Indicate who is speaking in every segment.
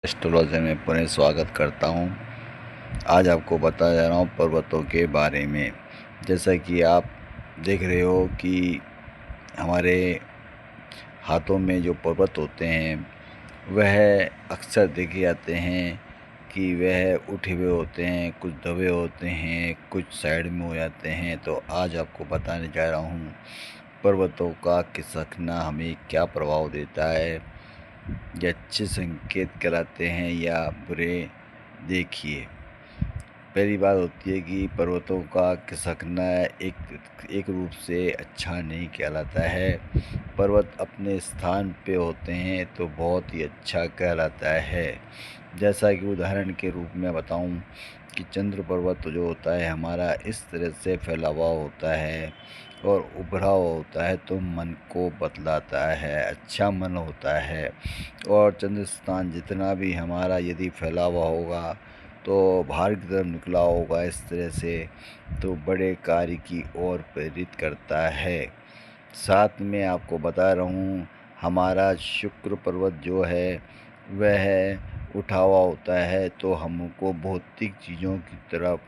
Speaker 1: Astrology में पुनः स्वागत करता हूँ। आज आपको बता जा रहा हूँ पर्वतों के बारे में। जैसा कि आप देख रहे हो कि हमारे हाथों में जो पर्वत होते हैं वह अक्सर देखे जाते हैं कि वह उठे हुए होते हैं, कुछ दबे होते हैं, कुछ साइड में हो जाते हैं। तो आज आपको बताने जा रहा हूँ पर्वतों का खिसकना हमें क्या प्रभाव देता है, ये अच्छे संकेत कहलाते हैं या बुरे। देखिए, पहली बात होती है कि पर्वतों का खिसकना एक रूप से अच्छा नहीं कहलाता है। पर्वत अपने स्थान पे होते हैं तो बहुत ही अच्छा कहलाता है। जैसा कि उदाहरण के रूप में बताऊं कि चंद्र पर्वत जो होता है हमारा इस तरह से फैला हुआ होता है और उभरा हुआ होता है, तो मन को बतलाता है, अच्छा मन होता है। और चंद्र स्थान जितना भी हमारा यदि फैला हुआ होगा तो बाहर की तरफ निकला होगा इस तरह से, तो बड़े कार्य की ओर प्रेरित करता है। साथ में आपको बता रहा हूँ हमारा शुक्र पर्वत जो है वह उठा हुआ होता है, तो हमको भौतिक चीज़ों की तरफ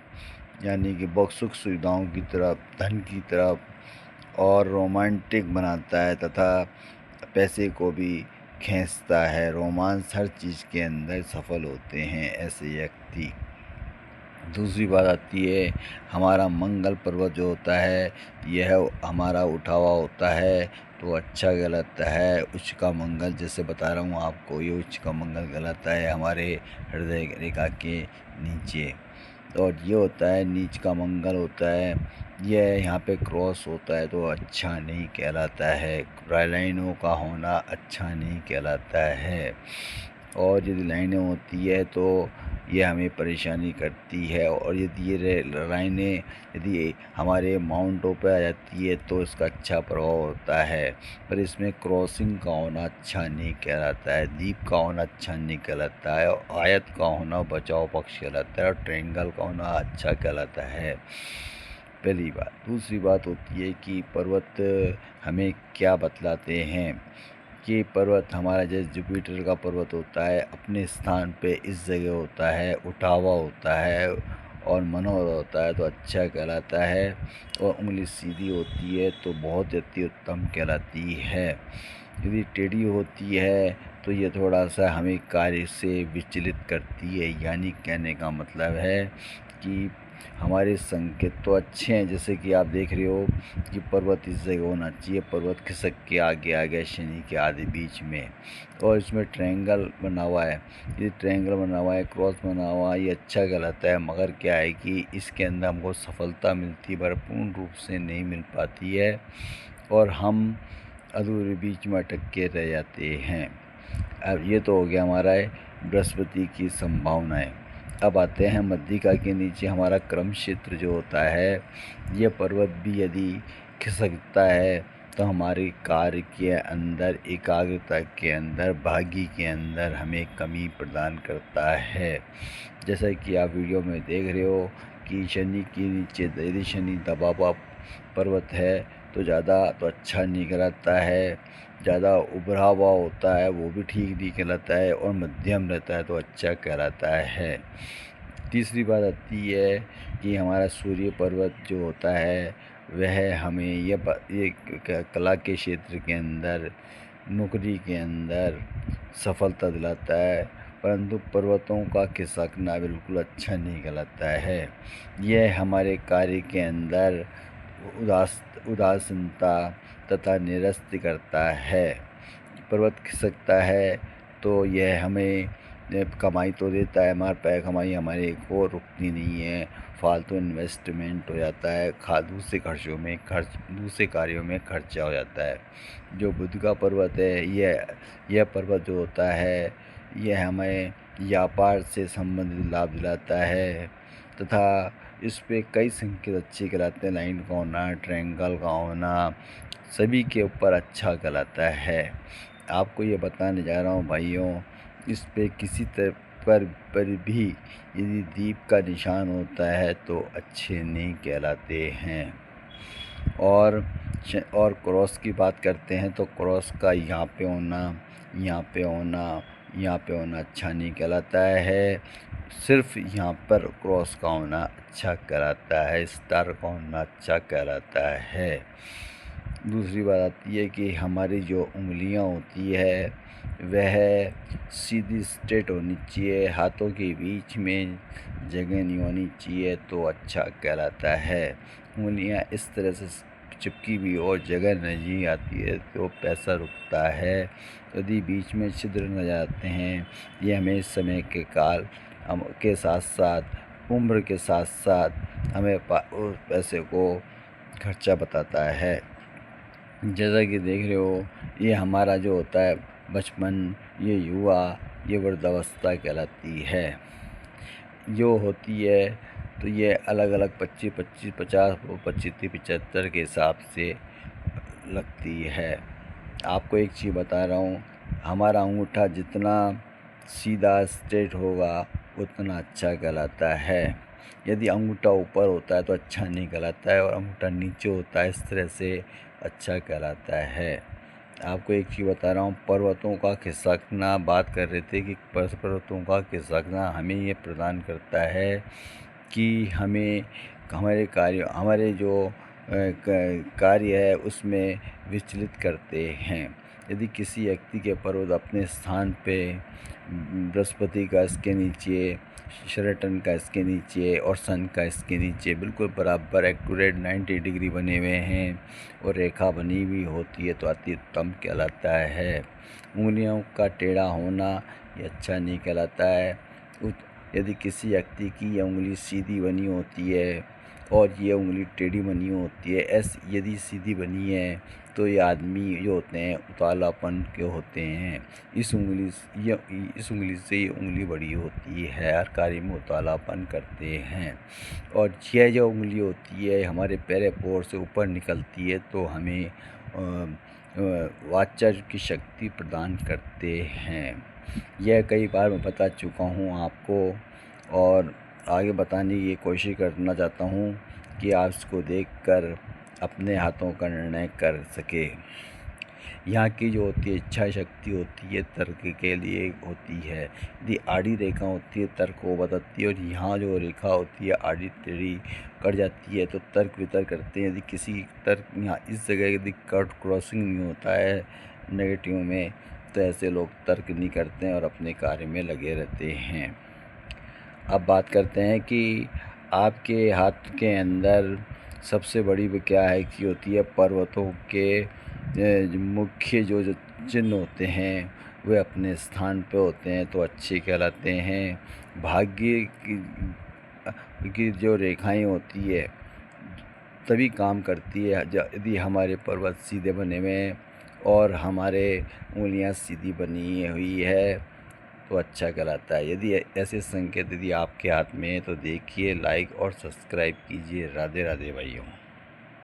Speaker 1: यानी कि बहुत सुख सुविधाओं की तरफ, धन की तरफ और रोमांटिक बनाता है तथा पैसे को भी खींचता है। रोमांस हर चीज़ के अंदर सफल होते हैं ऐसे व्यक्ति। दूसरी बात आती है हमारा मंगल पर्वत जो होता है यह हमारा उठा हुआ होता है तो अच्छा कहलाता है। उच्च का मंगल जैसे बता रहा हूँ आपको, ये उच्च का मंगल कहलाता है हमारे हृदय रेखा के नीचे। और ये होता है नीच का मंगल होता है, यह यहाँ पे क्रॉस होता है तो अच्छा नहीं कहलाता है। लाइनों का होना अच्छा नहीं कहलाता है। और यदि लाइनें होती है तो ये हमें परेशानी करती है। और यदि ये लाइनें यदि हमारे माउंटों पर आ जाती है तो इसका अच्छा प्रभाव होता है। पर इसमें क्रॉसिंग का होना अच्छा नहीं कहलाता है, दीप का होना अच्छा नहीं कहलाता है, और आयत का होना बचाव पक्ष कहलाता है, और ट्रायंगल का होना अच्छा कहलाता है। पहली बात। दूसरी बात होती है कि पर्वत हमें क्या बतलाते हैं कि पर्वत हमारा जैसे जुपिटर का पर्वत होता है अपने स्थान पे इस जगह होता है, उठा हुआ होता है और मनोहर होता है तो अच्छा कहलाता है। और उंगली सीधी होती है तो बहुत अति उत्तम कहलाती है। यदि टेढ़ी होती है तो ये थोड़ा सा हमें कार्य से विचलित करती है। यानी कहने का मतलब है कि हमारे संकेत तो अच्छे हैं, जैसे कि आप देख रहे हो कि पर्वत इस जगह होना चाहिए, पर्वत खिसक के आगे आ गया शनि के आधे बीच में, और इसमें ट्रायंगल बना हुआ है। ये ट्रायंगल बना हुआ है, क्रॉस बना हुआ है, ये अच्छा कहलाता है। मगर क्या है कि इसके अंदर हमको सफलता मिलती है, पूर्ण रूप से नहीं मिल पाती है और हम अधूरे बीच में अटक के रह जाते हैं। अब ये तो हो गया हमारा बृहस्पति की संभावनाएं। अब आते हैं मध्यिका के नीचे हमारा क्रम क्षेत्र जो होता है, यह पर्वत भी यदि खिसकता है तो हमारे कार्य के अंदर, एकाग्रता के अंदर, भाग्य के अंदर हमें कमी प्रदान करता है। जैसा कि आप वीडियो में देख रहे हो कि शनि के नीचे यदि शनि दबा हुआ पर्वत है तो ज़्यादा तो अच्छा नहीं कहलाता है, ज़्यादा उभरा हुआ होता है वो भी ठीक नहीं कहलाता है, और मध्यम रहता है तो अच्छा कहलाता है। तीसरी बात आती है कि हमारा सूर्य पर्वत जो होता है वह हमें ये कला के क्षेत्र के अंदर, नौकरी के अंदर सफलता दिलाता है। परंतु पर्वतों का खिसकना बिल्कुल अच्छा नहीं कहलाता है। यह हमारे कार्य के अंदर उदासीनता तथा निरस्त करता है। पर्वत खिसकता है तो यह हमें कमाई तो देता है, हमारे पैर कमाई हमारे को रुकती नहीं है, फालतू इन्वेस्टमेंट हो जाता है, दूसरे कार्यों में खर्चा हो जाता है। जो बुध का पर्वत है यह पर्वत जो होता है यह हमें व्यापार से संबंधित लाभ दिलाता है तथा इस पे कई संकेत अच्छे कहलाते हैं। लाइन का होना, ट्रायंगल का होना, सभी के ऊपर अच्छा कहलाता है। आपको ये बताने जा रहा हूँ भाइयों, इस पे किसी तरह पर भी यदि दीप का निशान होता है तो अच्छे नहीं कहलाते हैं। और क्रॉस की बात करते हैं तो क्रॉस का यहाँ पे होना, यहाँ पे होना, यहाँ पे होना अच्छा नहीं कहलाता है। सिर्फ यहाँ पर क्रॉस का होना अच्छा कहलाता है, स्टार का होना अच्छा कहलाता है। दूसरी बात आती है कि हमारी जो उंगलियाँ होती है वह सीधी स्ट्रेट होनी चाहिए, हाथों के बीच में जगह नहीं होनी चाहिए तो अच्छा कहलाता है। उंगलियाँ इस तरह से चिपकी भी और जगह नहीं आती है तो पैसा रुकता है। यदि बीच में छिद्र न जाते हैं, ये हमें समय के काल के साथ साथ उम्र के साथ साथ हमें उस पैसे को खर्चा बताता है। जैसा कि देख रहे हो, ये हमारा जो होता है बचपन, ये युवा, ये वृद्धावस्था कहलाती है। जो होती है तो ये अलग अलग 25, 50 30, 75 के हिसाब से लगती है। आपको एक चीज़ बता रहा हूँ, हमारा अंगूठा जितना सीधा स्ट्रेट होगा उतना अच्छा कहलाता है। यदि अंगूठा ऊपर होता है तो अच्छा नहीं कहलाता है, और अंगूठा नीचे होता है इस तरह से अच्छा कहलाता है। आपको एक चीज़ बता रहा हूँ, पर्वतों का खिसकना, बात कर रहे थे कि पर्वतों का खिसकना हमें ये प्रदान करता है कि हमें हमारे जो कार्य है उसमें विचलित करते हैं। यदि किसी व्यक्ति के पर्वत अपने स्थान पे बृहस्पति का इसके नीचे, शरटन का इसके नीचे और सन का इसके नीचे बिल्कुल बराबर एक्यूरेट 90 डिग्री बने हुए हैं और रेखा बनी हुई होती है तो अति उत्तम कहलाता है। उंगलियों का टेढ़ा होना ये अच्छा नहीं कहलाता है। यदि किसी व्यक्ति की उंगली सीधी बनी होती है और ये उंगली टेढ़ी बनी होती है, यदि सीधी बनी है तो ये आदमी जो होते हैं उतावलापन के होते हैं। इस उंगली से ये उंगली बड़ी होती है, हर कार्य में उतावलापन करते हैं। और यह जो उंगली होती है हमारे पैर पोर से ऊपर निकलती है तो हमें वाचा की शक्ति प्रदान करते हैं। यह कई बार मैं बता चुका हूँ आपको, और आगे बताने की कोशिश करना चाहता हूँ कि आप इसको देखकर अपने हाथों का निर्णय कर सके। यहाँ की जो होती है इच्छा शक्ति होती है तर्क के लिए होती है। यदि आड़ी रेखा होती है तर्क को बताती है, और यहाँ जो रेखा होती है आड़ी टेढ़ी कट जाती है तो तर्क वितर्क करते हैं। यदि किसी तर्क यहाँ इस जगह यदि कट क्रॉसिंग नहीं होता है नेगेटिव में तो ऐसे लोग तर्क नहीं करते हैं और अपने कार्य में लगे रहते हैं। अब बात करते हैं कि आपके हाथ के अंदर सबसे बड़ी क्या है कि होती है पर्वतों के मुख्य जो चिन्ह होते हैं वे अपने स्थान पे होते हैं तो अच्छे कहलाते हैं। भाग्य की जो रेखाएं होती है तभी काम करती है यदि हमारे पर्वत सीधे बने हुए हैं और हमारे उंगलियां सीधी बनी हुई है तो अच्छा कहलाता है। यदि ऐसे संकेत यदि आपके हाथ में है तो देखिए, लाइक और सब्सक्राइब कीजिए। राधे राधे भाइयों।